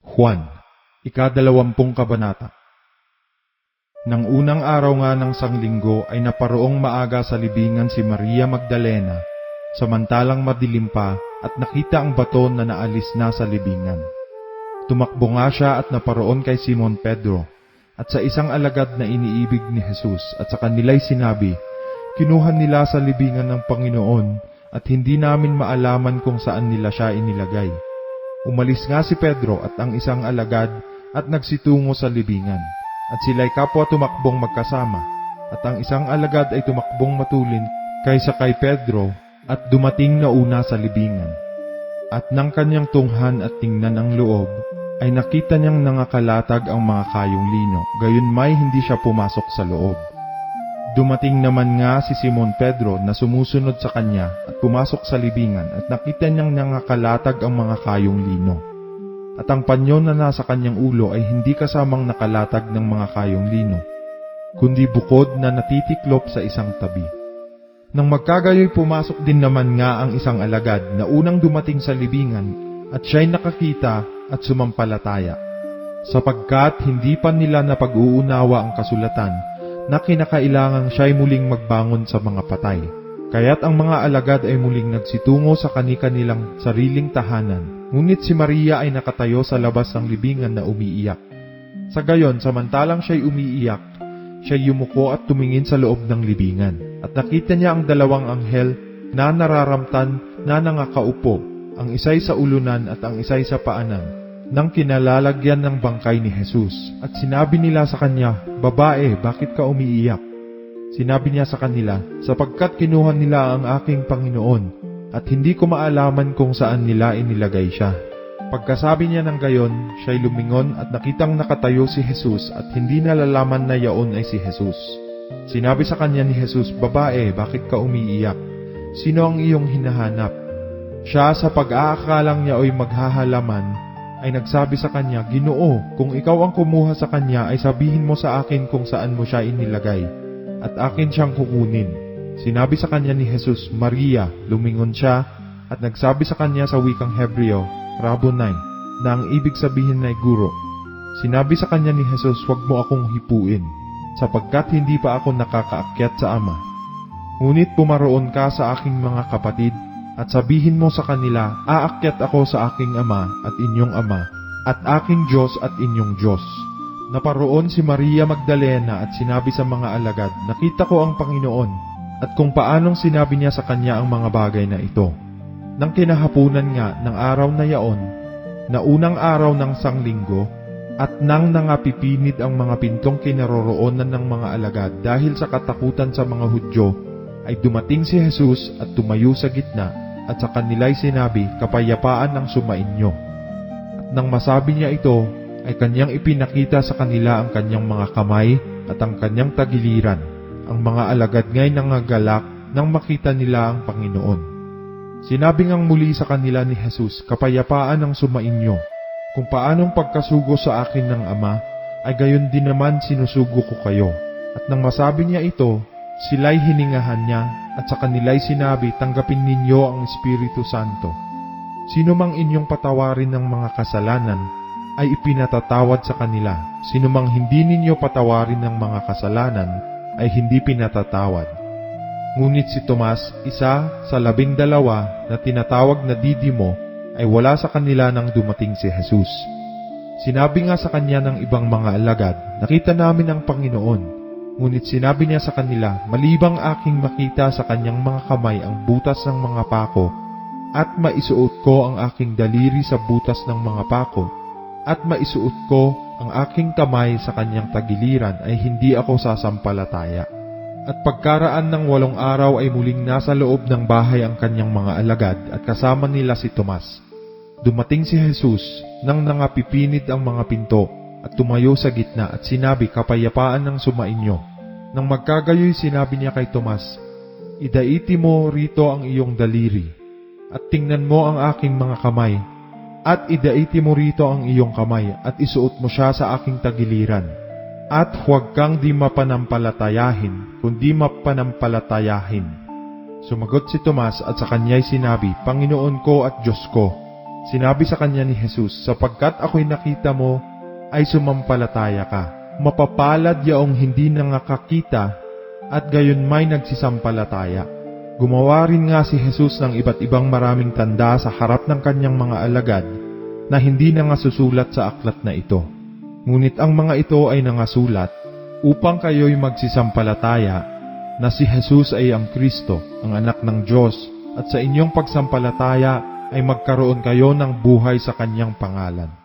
Juan, 20 kabanata. Nang unang araw nga ng sanglinggo ay naparoong maaga sa libingan si Maria Magdalena, samantalang madilim pa, at nakita ang bato na naalis na sa libingan. Tumakbo nga siya at naparoon kay Simon Pedro, at sa isang alagad na iniibig ni Jesus, at sa kanila'y sinabi, "Kinuha nila sa libingan ng Panginoon, at hindi namin maalaman kung saan nila siya inilagay." Umalis nga si Pedro at ang isang alagad at nagsitungo sa libingan, at sila'y kapwa tumakbong magkasama, at ang isang alagad ay tumakbong matulin kaysa kay Pedro at dumating na una sa libingan. At nang kanyang tunghan at tingnan ang loob, ay nakita niyang nangakalatag ang mga kayong lino, gayon may hindi siya pumasok sa loob. Dumating naman nga si Simon Pedro na sumusunod sa kanya at pumasok sa libingan at nakita niyang nangakalatag ang mga kayong lino. At ang panyo na nasa kanyang ulo ay hindi kasamang nakalatag ng mga kayong lino, kundi bukod na natitiklop sa isang tabi. Nang magkagayoy pumasok din naman nga ang isang alagad na unang dumating sa libingan at siya'y nakakita at sumampalataya, sapagkat hindi pa nila napag-uunawa ang kasulatan na kinakailangang siya'y muling magbangon sa mga patay. Kaya't ang mga alagad ay muling nagsitungo sa kani-kanilang sariling tahanan, ngunit si Maria ay nakatayo sa labas ng libingan na umiiyak. Sa gayon, samantalang siya'y umiiyak, siya'y yumuko at tumingin sa loob ng libingan, at nakita niya ang dalawang anghel na nararamtan na nangakaupo, ang isa'y sa ulunan at ang isa'y sa paanan, nang kinalalagyan ng bangkay ni Jesus. At sinabi nila sa kanya, "Babae, bakit ka umiiyak?" Sinabi niya sa kanila, "Sapagkat kinuha nila ang aking Panginoon, at hindi ko maalaman kung saan nila inilagay siya." Pagkasabi niya ng gayon, siya'y lumingon at nakitang nakatayo si Jesus at hindi nalalaman na yaon ay si Jesus. Sinabi sa kanya ni Jesus, "Babae, bakit ka umiiyak? Sino ang iyong hinahanap?" Siya sa pag-aakalang niya ay maghahalaman, ay nagsabi sa kanya, "Ginoo, kung ikaw ang kumuha sa kanya, ay sabihin mo sa akin kung saan mo siya inilagay, at akin siyang kukunin." Sinabi sa kanya ni Jesus, "Maria." Lumingon siya at nagsabi sa kanya sa wikang Hebreo, "Rabboni," na ang ibig sabihin ay guro. Sinabi sa kanya ni Jesus, "Huwag mo akong hipuin, sapagkat hindi pa ako nakakaakyat sa Ama. Ngunit pumaroon ka sa aking mga kapatid, at sabihin mo sa kanila, aakyat ako sa aking Ama at inyong Ama, at aking Diyos at inyong Diyos." Naparoon si Maria Magdalena at sinabi sa mga alagad, "Nakita ko ang Panginoon," at kung paanong sinabi niya sa kanya ang mga bagay na ito. Nang kinahapunan nga ng araw na yaon, na unang araw ng sanglinggo, at nang nangapipinit ang mga pintong kinaroroonan ng mga alagad dahil sa katakutan sa mga Hudyo, ay dumating si Jesus at tumayo sa gitna, at sa kanila'y sinabi, "Kapayapaan ang sumainyo." At nang masabi niya ito, ay kanyang ipinakita sa kanila ang kanyang mga kamay at ang kanyang tagiliran. Ang mga alagad nga'y nangagalak nang makita nila ang Panginoon. Sinabi ngang muli sa kanila ni Jesus, "Kapayapaan ang sumainyo. Kung paanong pagkasugo sa akin ng Ama, ay gayon din naman sinusugo ko kayo." At nang masabi niya ito, sila'y hiningahan niya, at sa kanila'y sinabi, "Tanggapin ninyo ang Espiritu Santo. Sino mang inyong patawarin ng mga kasalanan, ay ipinatatawad sa kanila. Sino mang hindi ninyo patawarin ng mga kasalanan, ay hindi pinatatawad." Ngunit si Tomas, isa sa 12 na tinatawag na Didimo, ay wala sa kanila nang dumating si Jesus. Sinabi nga sa kanya ng ibang mga alagad, "Nakita namin ang Panginoon." Ngunit sinabi niya sa kanila, "Malibang aking makita sa kanyang mga kamay ang butas ng mga pako, at maisuot ko ang aking daliri sa butas ng mga pako, at maisuot ko ang aking kamay sa kanyang tagiliran, ay hindi ako sasampalataya." At pagkaraan ng 8 araw ay muling nasa loob ng bahay ang kanyang mga alagad at kasama nila si Tomas. Dumating si Jesus nang nangapipinit ang mga pinto at tumayo sa gitna at sinabi, "Kapayapaan ang sumainyo." Nang magkagayoy sinabi niya kay Tomas, "Idaiti mo rito ang iyong daliri, at tingnan mo ang aking mga kamay, at idaiti mo rito ang iyong kamay, at isuot mo siya sa aking tagiliran. At huwag kang di mapanampalatayahin, kundi mapanampalatayahin." Sumagot si Tomas at sa kanya'y sinabi, "Panginoon ko at Diyos ko." Sinabi sa kanya ni Jesus, sapagkat ako'y nakita mo, ay sumampalataya ka. Mapapalad yaong hindi nangakakita at gayon may nagsisampalataya. Gumawa rin nga si Jesus ng iba't ibang maraming tanda sa harap ng kanyang mga alagad na hindi na nga susulat sa aklat na ito. Ngunit ang mga ito ay nangasulat upang kayo'y magsisampalataya na si Jesus ay ang Kristo, ang anak ng Diyos, at sa inyong pagsampalataya ay magkaroon kayo ng buhay sa kanyang pangalan.